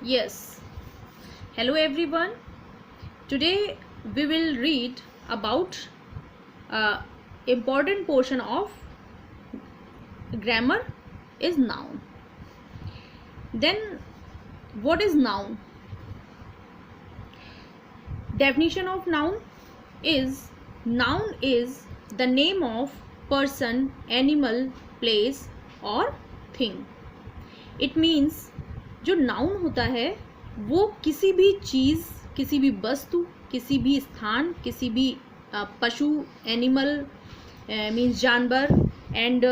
Yes. Hello everyone. Today we will read about important portion of grammar is noun. Then what is noun? Definition of noun is the name of person, animal, place or thing. It means जो noun होता है वो किसी भी चीज़, किसी भी वस्तु, किसी भी स्थान, किसी भी पशु, एनिमल मीन्स जानवर एंड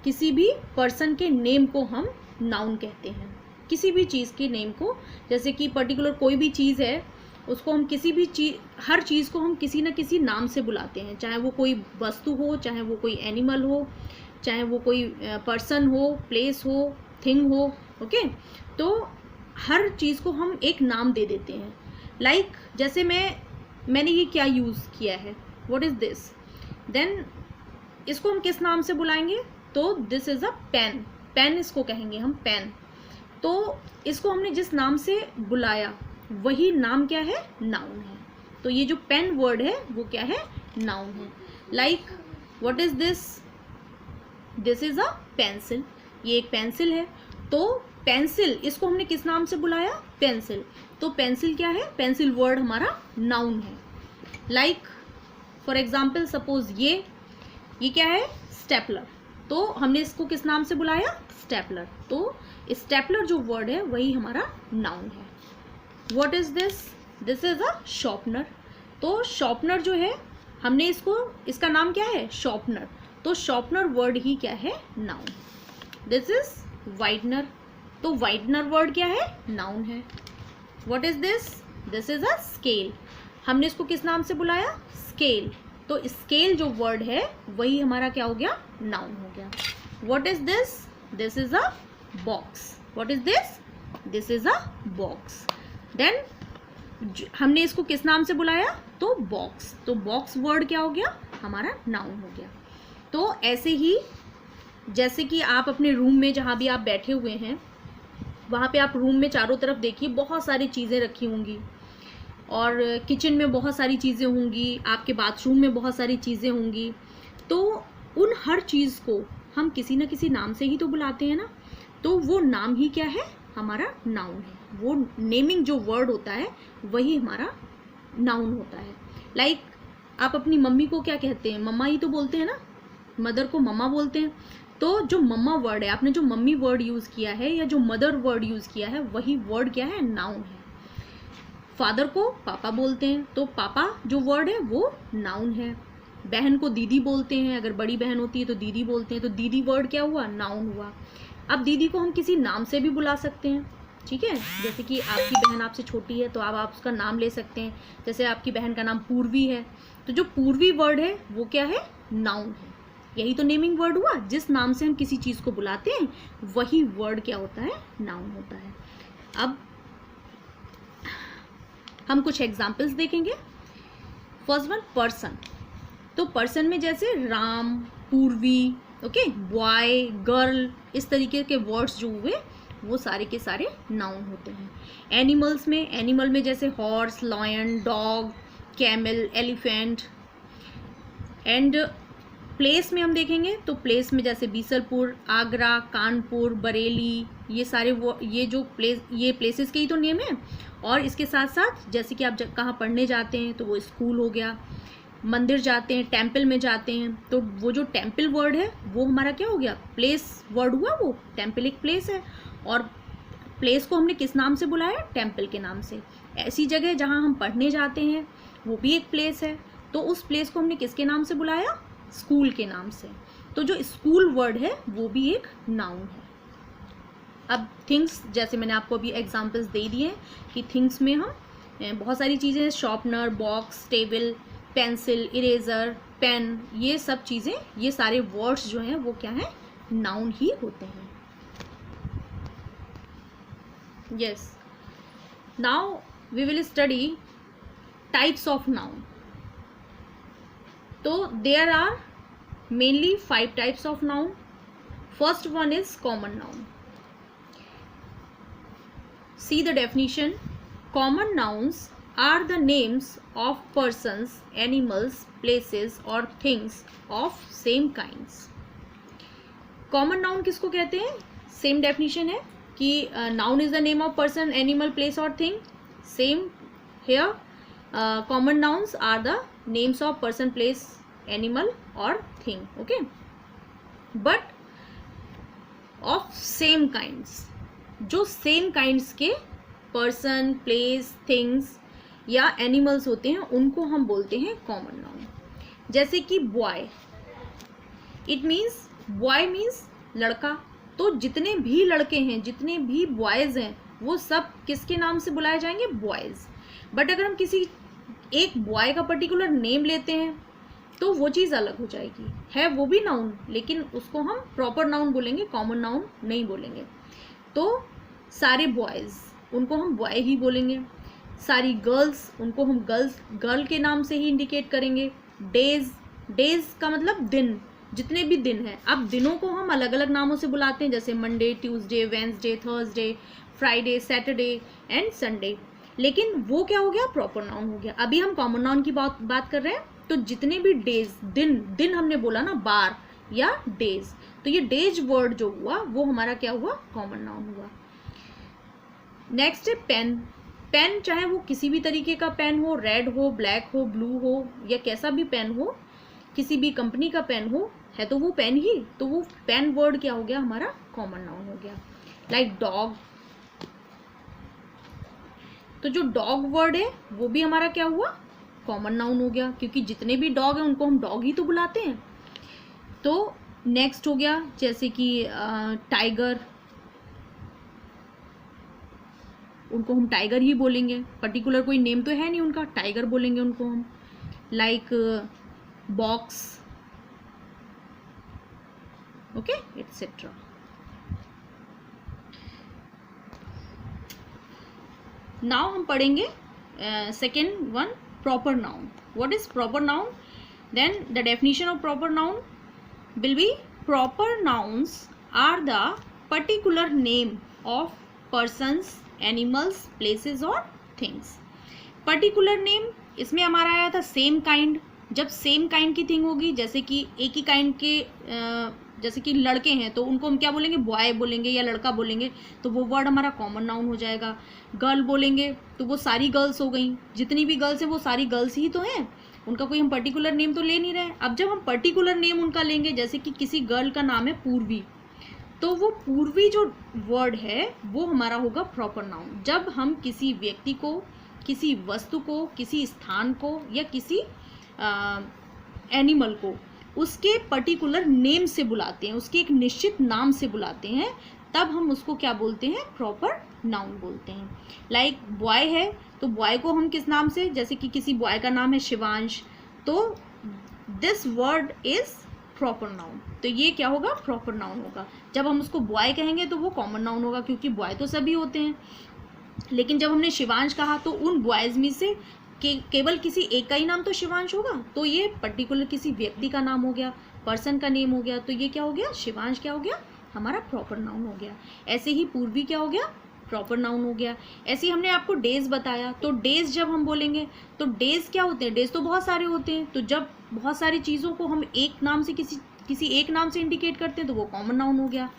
किसी भी पर्सन के नेम को हम नाउन कहते हैं. किसी भी चीज़ के नेम को, जैसे कि पर्टिकुलर कोई भी चीज़ है उसको हम किसी भी चीज़, हर चीज़ को हम किसी न किसी नाम से बुलाते हैं, चाहे वो कोई वस्तु हो, चाहे वो कोई एनिमल हो, चाहे वो कोई पर्सन हो, प्लेस हो, थिंग हो. ओके तो हर चीज़ को हम एक नाम दे देते हैं. लाइक जैसे मैंने ये क्या यूज़ किया है, व्हाट इज़ दिस, देन इसको हम किस नाम से बुलाएंगे, तो this is a pen. Pen इसको कहेंगे हम पेन. तो इसको हमने जिस नाम से बुलाया वही नाम क्या है, नाउन है. तो ये जो पेन वर्ड है वो क्या है, नाउन है. Like what is this, this is a pencil. ये एक पेंसिल है. तो पेंसिल, इसको हमने किस नाम से बुलाया, पेंसिल. तो पेंसिल क्या है, पेंसिल वर्ड हमारा नाउन है. लाइक फॉर एग्जाम्पल सपोज ये क्या है, स्टेपलर. तो हमने इसको किस नाम से बुलाया, स्टेपलर. तो स्टेपलर जो वर्ड है वही हमारा नाउन है. What is this, this is a sharpener. तो शॉर्पनर जो है हमने इसका नाम क्या है, शॉर्पनर. तो शॉर्पनर वर्ड ही क्या है, नाउन. This is whitener. तो वाइटनर वर्ड क्या है, नाउन है. What is this, this is a scale. हमने इसको किस नाम से बुलाया, स्केल. तो स्केल जो वर्ड है वही हमारा क्या हो गया, नाउन हो गया. What is this, this is a box. What is this, this is a box. देन हमने इसको किस नाम से बुलाया, तो बॉक्स. तो बॉक्स वर्ड क्या हो गया, हमारा नाउन हो गया. तो ऐसे ही जैसे कि आप अपने रूम में जहाँ भी आप बैठे हुए हैं वहाँ पे आप रूम में चारों तरफ देखिए बहुत सारी चीज़ें रखी होंगी, और किचन में बहुत सारी चीज़ें होंगी, आपके बाथरूम में बहुत सारी चीज़ें होंगी. तो उन हर चीज़ को हम किसी न किसी नाम से ही तो बुलाते हैं ना. तो वो नाम ही क्या है, हमारा नाउन है. वो नेमिंग जो वर्ड होता है वही हमारा नाउन होता है. लाइक आप अपनी मम्मी को क्या कहते हैं, मम्मा ही तो बोलते हैं ना, मदर को मम्मा बोलते हैं. तो जो मम्मा वर्ड है, आपने जो मम्मी वर्ड यूज़ किया है या जो मदर वर्ड यूज़ किया है वही वर्ड क्या है, नाउन है. फादर को पापा बोलते हैं, तो पापा जो वर्ड है वो नाउन है. बहन को दीदी बोलते हैं, अगर बड़ी बहन होती है तो दीदी बोलते हैं, तो दीदी वर्ड क्या हुआ, नाउन हुआ. अब दीदी को हम किसी नाम से भी बुला सकते हैं, ठीक है. जैसे कि आपकी बहन आपसे छोटी है तो आप उसका नाम ले सकते हैं. जैसे आपकी बहन का नाम पूर्वी है, तो जो पूर्वी वर्ड है वो क्या है, नाउन है. यही तो नेमिंग वर्ड हुआ. जिस नाम से हम किसी चीज़ को बुलाते हैं वही वर्ड क्या होता है, नाउन होता है. अब हम कुछ एग्जाम्पल्स देखेंगे. First one, person. तो पर्सन में जैसे राम, पूर्वी, ओके, बॉय, गर्ल, इस तरीके के वर्ड्स जो हुए वो सारे के सारे नाउन होते हैं. एनिमल्स में, एनिमल में जैसे horse, lion, dog, camel, elephant. And place में हम देखेंगे तो प्लेस में जैसे बीसलपुर, आगरा, कानपुर, बरेली, ये सारे ये जो ये प्लेसेस के ही तो नेम है. और इसके साथ साथ जैसे कि आप कहाँ पढ़ने जाते हैं तो वो स्कूल हो गया. मंदिर जाते हैं, टेम्पल में जाते हैं, तो वो जो टेम्पल वर्ड है वो हमारा क्या हो गया, प्लेस वर्ड हुआ. वो टेम्पल एक प्लेस है, और प्लेस को हमने किस नाम से बुलाया, टेम्पल के नाम से. ऐसी जगह जहाँ हम पढ़ने जाते हैं वो भी एक प्लेस है, तो उस प्लेस को हमने किसके नाम से बुलाया, स्कूल के नाम से. तो जो स्कूल वर्ड है वो भी एक नाउन है. अब थिंग्स, जैसे मैंने आपको अभी एग्जांपल्स दे दिए कि थिंग्स में हम बहुत सारी चीज़ें हैं, sharpener, box, table, pencil, eraser, pen, ये सब चीज़ें, ये सारे वर्ड्स जो हैं वो क्या हैं, नाउन ही होते हैं. Yes, now we will study types of noun. तो there are mainly 5 types of noun. First one is common noun. See the definition. Common nouns are the names of persons, animals, places और things of same kinds. Common noun किसको कहते हैं? Same definition है कि noun is the name of person, animal, place और thing. Same here. Common nouns are the names of person, place, animal और thing. Okay, but of same kinds. जो same kinds के person, place, things या animals होते हैं उनको हम बोलते हैं कॉमन नाउन. जैसे कि boy, it means, boy means लड़का. तो जितने भी लड़के हैं, जितने भी बॉयज हैं, वो सब किसके नाम से बुलाए जाएंगे? बॉयज. बट अगर हम किसी एक बॉय का पर्टिकुलर नेम लेते हैं तो वो चीज़ अलग हो जाएगी. है वो भी नाउन, लेकिन उसको हम प्रॉपर नाउन बोलेंगे, कॉमन नाउन नहीं बोलेंगे. तो सारे बॉयज़, उनको हम बॉय ही बोलेंगे. सारी गर्ल्स, उनको हम गर्ल के नाम से ही इंडिकेट करेंगे. डेज, डेज का मतलब दिन, जितने भी दिन हैं. अब दिनों को हम अलग अलग नामों से बुलाते हैं, जैसे Monday, Tuesday, Wednesday, Thursday, Friday, Saturday and Sunday. लेकिन वो क्या हो गया? प्रॉपर नाउन हो गया. अभी हम कॉमन नाउन की बात कर रहे हैं. तो जितने भी डेज, दिन हमने बोला ना, बार या डेज, तो ये डेज वर्ड जो हुआ वो हमारा क्या हुआ? कॉमन नाउन हुआ. नेक्स्ट है पेन. पेन चाहे वो किसी भी तरीके का पेन हो, रेड हो, ब्लैक हो, ब्लू हो या कैसा भी पेन हो, किसी भी कंपनी का पेन हो, है तो वो पेन ही. तो वो पेन वर्ड क्या हो गया? हमारा कॉमन नाउन हो गया. Like dog. तो जो डॉग वर्ड है वो भी हमारा क्या हुआ? कॉमन नाउन हो गया, क्योंकि जितने भी डॉग हैं उनको हम डॉग ही तो बुलाते हैं. तो नेक्स्ट हो गया जैसे कि टाइगर, उनको हम टाइगर ही बोलेंगे. पर्टिकुलर कोई नेम तो है नहीं उनका, टाइगर बोलेंगे उनको हम. Like box, okay, etcetera. Now हम पढ़ेंगे second one, proper noun. What is proper noun? Then the definition of proper noun will be, proper nouns are the particular name of persons, animals, places or things. Particular name, इसमें हमारा आया था same kind. जब same kind key thing होगी, जैसे कि एक ही kind के जैसे कि लड़के हैं तो उनको हम क्या बोलेंगे? बॉय बोलेंगे या लड़का बोलेंगे, तो वो वर्ड हमारा कॉमन नाउन हो जाएगा. गर्ल बोलेंगे तो वो सारी गर्ल्स हो गई. जितनी भी गर्ल्स हैं वो सारी गर्ल्स ही तो हैं, उनका कोई हम पर्टिकुलर नेम तो ले नहीं रहे. अब जब हम पर्टिकुलर नेम उनका लेंगे, जैसे कि किसी गर्ल का नाम है पूर्वी, तो वो पूर्वी जो वर्ड है वो हमारा होगा प्रॉपर नाउन. जब हम किसी व्यक्ति को, किसी वस्तु को, किसी स्थान को या किसी एनिमल को उसके पर्टिकुलर नेम से बुलाते हैं, उसके एक निश्चित नाम से बुलाते हैं, तब हम उसको क्या बोलते हैं? प्रॉपर नाउन बोलते हैं. लाइक बॉय है तो बॉय को हम किस नाम से, जैसे कि किसी बॉय का नाम है शिवांश, तो this word is proper noun. तो ये क्या होगा? प्रॉपर नाउन होगा. जब हम उसको बॉय कहेंगे तो वो कॉमन नाउन होगा, क्योंकि बॉय तो सभी होते हैं. लेकिन जब हमने शिवांश कहा तो उन बॉयज में से केवल किसी एक का ही नाम तो शिवांश होगा, तो ये पर्टिकुलर किसी व्यक्ति का नाम हो गया, पर्सन का नेम हो गया. तो ये क्या हो गया? शिवांश क्या हो गया? हमारा प्रॉपर नाउन हो गया. ऐसे ही पूर्वी क्या हो गया? प्रॉपर नाउन हो गया. ऐसे ही हमने आपको डेज बताया, तो डेज जब हम बोलेंगे तो डेज क्या होते हैं? डेज तो बहुत सारे होते हैं. तो जब बहुत सारी चीज़ों को हम एक नाम से किसी एक नाम से इंडिकेट करते हैं तो वो कॉमन नाउन हो गया.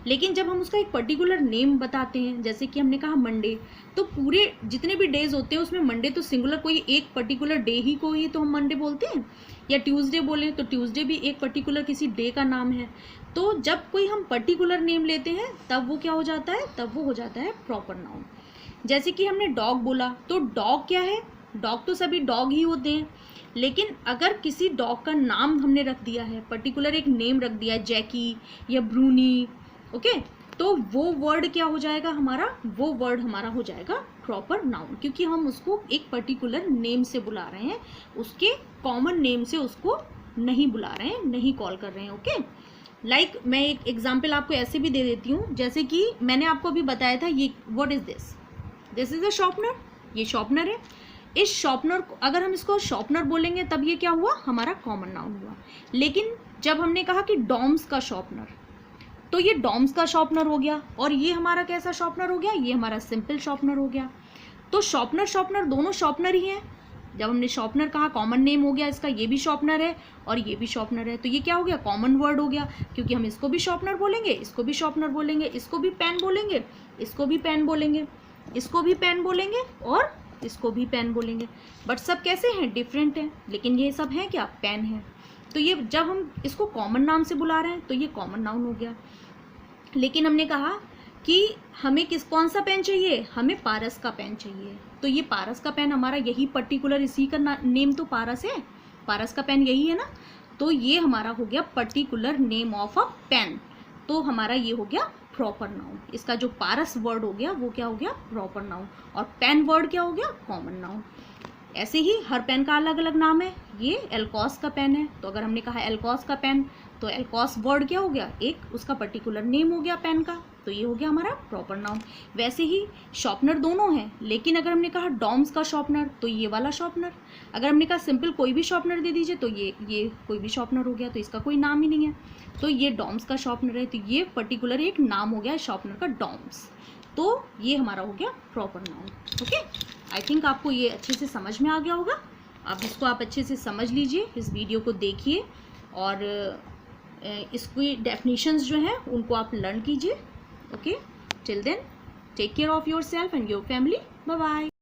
लेकिन जब हम उसका एक पर्टिकुलर नेम बताते हैं, जैसे कि हमने कहा मंडे, तो पूरे जितने भी डेज होते हैं उसमें मंडे तो सिंगुलर, कोई एक पर्टिकुलर डे ही को ही तो हम मंडे बोलते हैं. या ट्यूसडे बोले तो ट्यूसडे भी एक पर्टिकुलर किसी डे का नाम है. तो जब कोई हम पर्टिकुलर नेम लेते हैं तब वो क्या हो जाता है? तब वो हो जाता है प्रॉपर नाउन. जैसे कि हमने डॉग बोला, तो डॉग क्या है? डॉग तो सभी डॉग ही होते हैं. लेकिन अगर किसी डॉग का नाम हमने रख दिया है, पर्टिकुलर एक नेम रख दिया है, जैकी या ब्रूनी, ओके, तो वो वर्ड क्या हो जाएगा हमारा? वो वर्ड हमारा हो जाएगा प्रॉपर नाउन, क्योंकि हम उसको एक पर्टिकुलर नेम से बुला रहे हैं, उसके कॉमन नेम से उसको नहीं बुला रहे हैं, नहीं कॉल कर रहे हैं. ओके, लाइक मैं एक एग्जाम्पल आपको ऐसे भी दे देती हूँ. जैसे कि मैंने आपको अभी बताया था, ये what is this? This is a sharpener. ये शॉर्पनर है. इस शॉर्पनर को अगर हम इसको शॉर्पनर बोलेंगे तब ये क्या हुआ? हमारा कॉमन नाउन हुआ. लेकिन जब हमने कहा कि डॉम्स का शॉर्पनर, तो ये डॉम्स का शॉर्पनर हो गया, और ये हमारा कैसा शॉर्पनर हो गया, ये हमारा सिंपल शॉर्पनर हो गया। तो शॉर्पनर दोनों शॉर्पनर ही हैं। जब हमने शॉर्पनर कहा, कॉमन नेम हो गया इसका, ये भी शॉर्पनर है और ये भी शॉर्पनर है, तो ये क्या हो गया, कॉमन वर्ड हो गया, क्योंकि हम इसको भी शॉर्पनर बोलेंगे, इसको भी शॉर्पनर बोलेंगे, इसको भी पेन बोलेंगे, इसको भी पेन बोलेंगे, इसको भी पेन बोलेंगे और इसको भी पेन बोलेंगे। बट सब कैसे हैं, डिफरेंट हैं, लेकिन ये सब हैं क्या, पेन है। तो ये जब हम इसको कॉमन नाम से बुला रहे हैं तो ये कॉमन नाउन हो गया। लेकिन हमने कहा कि हमें कौन सा पेन चाहिए, हमें पारस का पेन चाहिए। तो ये पारस का पेन हमारा यही पर्टिकुलर, इसी का नेम तो पारस है, पारस का पेन यही है ना। तो ये हमारा हो गया particular name of a pen. तो हमारा ये हो गया प्रॉपर नाउन। इसका जो पारस वर्ड हो गया वो क्या हो गया, प्रॉपर नाउन, और पेन वर्ड क्या हो गया, कॉमन नाउन। ऐसे ही हर पेन का अलग अलग नाम है। ये एल्कॉस का पेन है, तो अगर हमने कहा एल्कॉस का पेन, तो एल्कॉस वर्ड क्या हो गया, एक उसका पर्टिकुलर नेम हो गया पेन का, तो ये हो गया हमारा प्रॉपर नाउन। वैसे ही शॉर्पनर दोनों हैं, लेकिन अगर हमने कहा डॉम्स का शॉर्पनर तो ये वाला शॉर्पनर, अगर हमने कहा सिंपल कोई भी शॉर्पनर दे दीजिए तो ये कोई भी शॉर्पनर हो गया, तो इसका कोई नाम ही नहीं है। तो ये डॉम्स का शॉर्पनर है, तो ये पर्टिकुलर एक नाम हो गया शॉर्पनर का, डॉम्स। तो ये हमारा हो गया proper noun. Okay, I think आपको ये अच्छे से समझ में आ गया होगा। अब इसको आप अच्छे से समझ लीजिए, इस वीडियो को देखिए और इसकी डेफिनेशंस जो हैं उनको आप लर्न कीजिए। Okay, till then take care of yourself and your family. Bye bye.